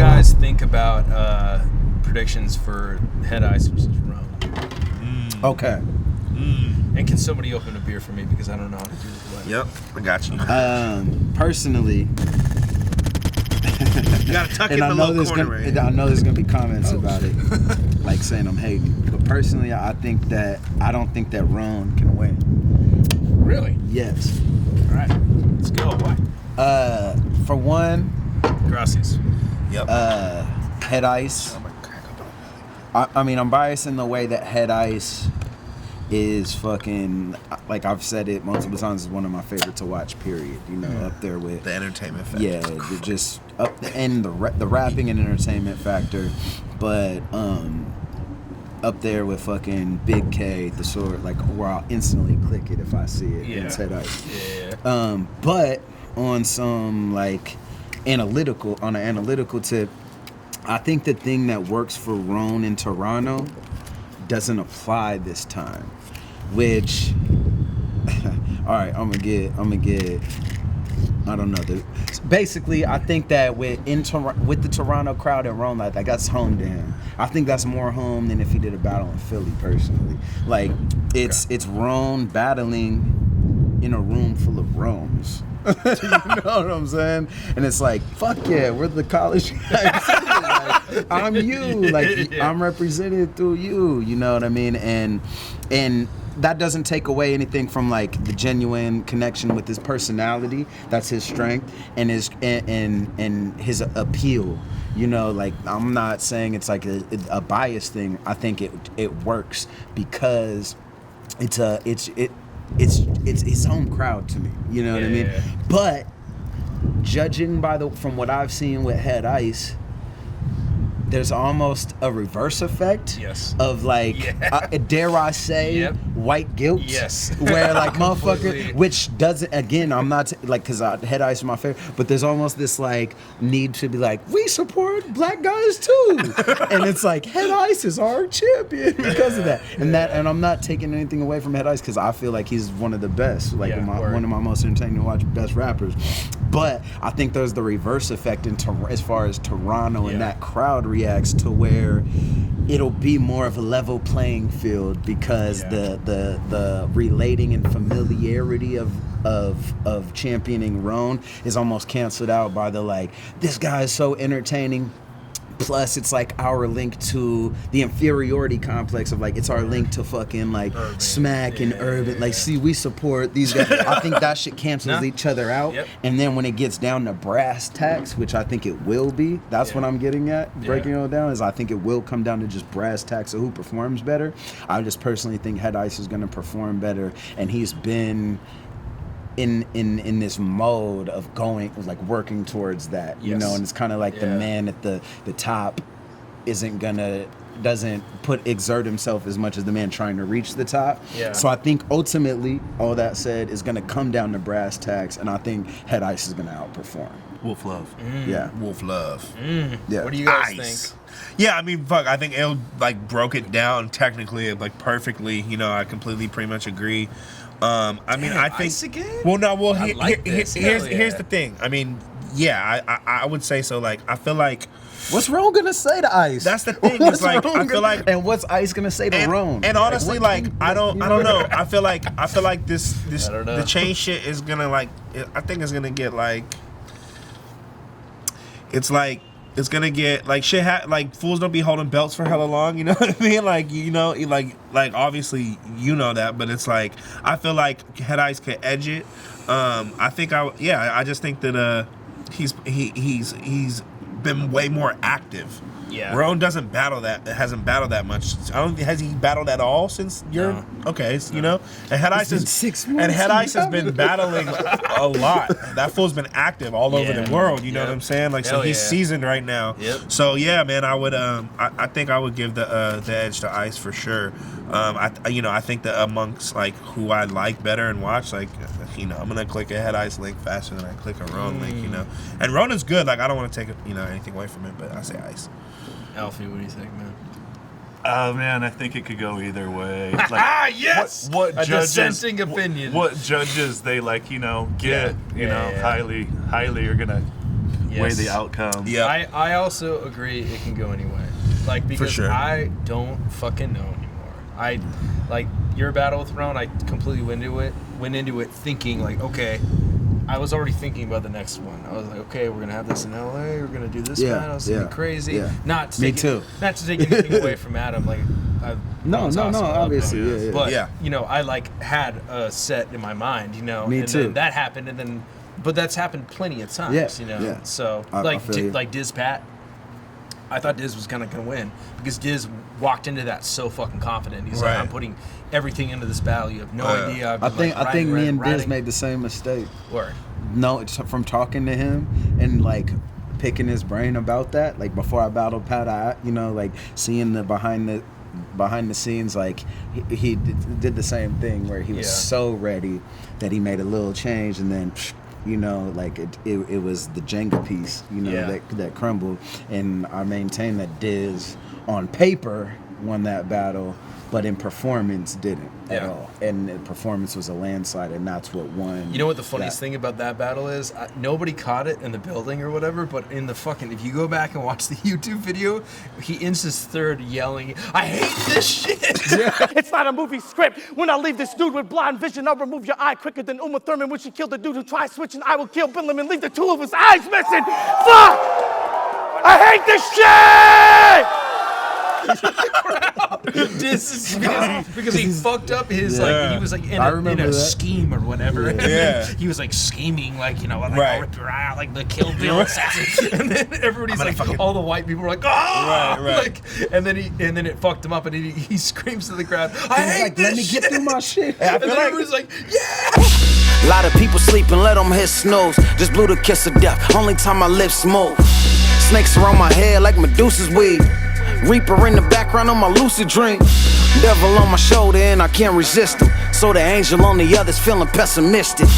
guys think about predictions for Head Ice versus RONE? Okay. And can somebody open a beer for me because I don't know how to do this? Yep, I got you. Personally, you gotta tuck in the little corner right here. I know there's gonna be comments about it, like saying I'm hating. But personally, I don't think that RONE can win. Really? Yes. All right, let's go. Why? For one, Gracias. Yep. Head Ice. I mean, I'm biased in the way that Head Ice is fucking, like I've said it multiple times, is one of my favorite to watch, period. You know, up there with the entertainment factor. Yeah, just up the end, the rapping and entertainment factor, but up there with fucking Big K, the sort, like, where I'll instantly click it if I see it. Yeah. It's Head Ice. Yeah. But on some like an analytical tip, I think the thing that works for RONE in Toronto doesn't apply this time, which all right, I'm gonna get I don't know. Basically, I think that with the Toronto crowd and RONE, like that's home to him. I think that's more home than if he did a battle in Philly, personally. Like it's RONE battling in a room full of Rones. You know what I'm saying? And it's like, fuck yeah, we're the college guys. Like, I'm you. Like, yeah. I'm represented through you. You know what I mean? And that doesn't take away anything from like the genuine connection with his personality. That's his strength and his and his appeal. You know, like, I'm not saying it's like a bias thing. I think it works because it's his own crowd to me. You know what I mean? Yeah. But judging from what I've seen with Head Ice, there's almost a reverse effect of like, dare I say, white guilt. Yes. Where like motherfucker, which doesn't, again, I'm not like, cause Head Ice is my favorite, but there's almost this like need to be like, we support black guys too. And it's like, Head Ice is our champion because of that. And and I'm not taking anything away from Head Ice cause I feel like he's one of the best, like one of my most entertaining to watch best rappers. But I think there's the reverse effect as far as Toronto and that crowd reacts to where it'll be more of a level playing field because the relating and familiarity of championing RONE is almost canceled out by the like, this guy is so entertaining. Plus, it's like our link to the inferiority complex of like, it's our link to fucking like urban. Smack and urban. Like, see, we support these guys. I think that shit cancels each other out. Yep. And then when it gets down to brass tacks, which I think it will be, that's what I'm getting at. Breaking it all down is I think it will come down to just brass tacks of who performs better. I just personally think Head Ice is going to perform better, and he's been in this mode of going, like, working towards that, you know, and it's kind of like the man at the top doesn't exert himself as much as the man trying to reach the top. Yeah. So I think ultimately, all that said, is going to come down to brass tacks, and I think Head Ice is going to outperform. Wolf Love. Yeah. Wolf Love. Yeah. What do you guys think? Yeah, I mean, fuck, I think Elle, like, broke it down technically, like, perfectly. You know, I completely pretty much agree. I mean, I think. Ice again? Well, no. Well, here's the thing. I mean, I would say so. Like, I feel like. What's RONE gonna say to Ice? That's the thing. It's like, I feel like, and what's Ice gonna say to RONE? And honestly, like, I don't know. I feel like this the chain shit is gonna, like, I think it's gonna get like. It's gonna get like shit. Like, fools don't be holding belts for hella long. You know what I mean? Like, you know, like obviously you know that, but it's like, I feel like Head Ice could edge it. I think I just think that he's been way more active. Yeah. RONE hasn't battled that much. Has he battled at all since you're okay? You know, and Head Ice is 6 months. And Head Ice has been battling a lot. That fool's been active all over the world. You know what I'm saying? Like, so he's seasoned right now. Yep. So yeah, man, I would I think I would give the edge to Ice for sure. I think that amongst like who I like better and watch, like, you know, I'm gonna click a Head Ice link faster than I click a RONE link. You know, and RONE is good. Like, I don't want to take anything away from it, but I say Ice. Alfie, what do you think, man? Man, I think it could go either way. Like, yes! What a judges, dissenting opinion. What judges they, like, you know, get, highly are gonna weigh the outcome. Yeah. I also agree it can go any way. Like, because sure. I don't fucking know anymore. Like, your battle with Ron, I completely went into it thinking, like, okay, I was already thinking about the next one. I was like, okay, we're gonna have this in LA. We're gonna do this battle. It's gonna be crazy. Yeah. Not to Me take too. Not to take anything away from Adam. Like, No, obviously, yeah. But Yeah. you know, I like had a set in my mind. You know, Me and too. Then that happened, and then, but that's happened plenty of times. Yeah, You know, yeah. so I feel you. like Diz Pat. I thought Diz was kind of gonna win because Diz walked into that so fucking confident. He's like, Right. I'm putting everything into this battle. You have no idea. I think me and Diz made the same mistake. Word. No, it's from talking to him and like picking his brain about that. Like before I battled Pat, I like seeing the behind the scenes, like he did the same thing where he was so ready that he made a little change and then. Like it was the Jenga piece, that crumbled, and I maintain that Diz on paper won that battle, but in performance didn't at all. And the performance was a landslide, and that's what won. You know what the funniest thing about that battle is? Nobody caught it in the building or whatever, but in the fucking, if you go back and watch the YouTube video, he ends his third yelling, I hate this shit! It's not a movie script. When I leave this dude with blind vision, I'll remove your eye quicker than Uma Thurman when she killed the dude who tried switching. I will kill Bill and leave the two of his eyes missing. Fuck! I hate this shit! This is because he fucked up his like he was like in a scheme or whatever. He was like scheming like I'll rip your eye out like the Kill Bill assassin. And then everybody's like all the white people were like like and then it fucked him up and he screams to the crowd, I hate this let me get through my shit. And then everybody's like, yeah. A lot of people sleeping, let them hit snooze. Just blew the kiss of death, only time my lips move. Snakes around my head like Medusa's weed. Reaper in the background on my lucid dream. Devil on my shoulder and I can't resist him. So the angel on the other's feeling pessimistic.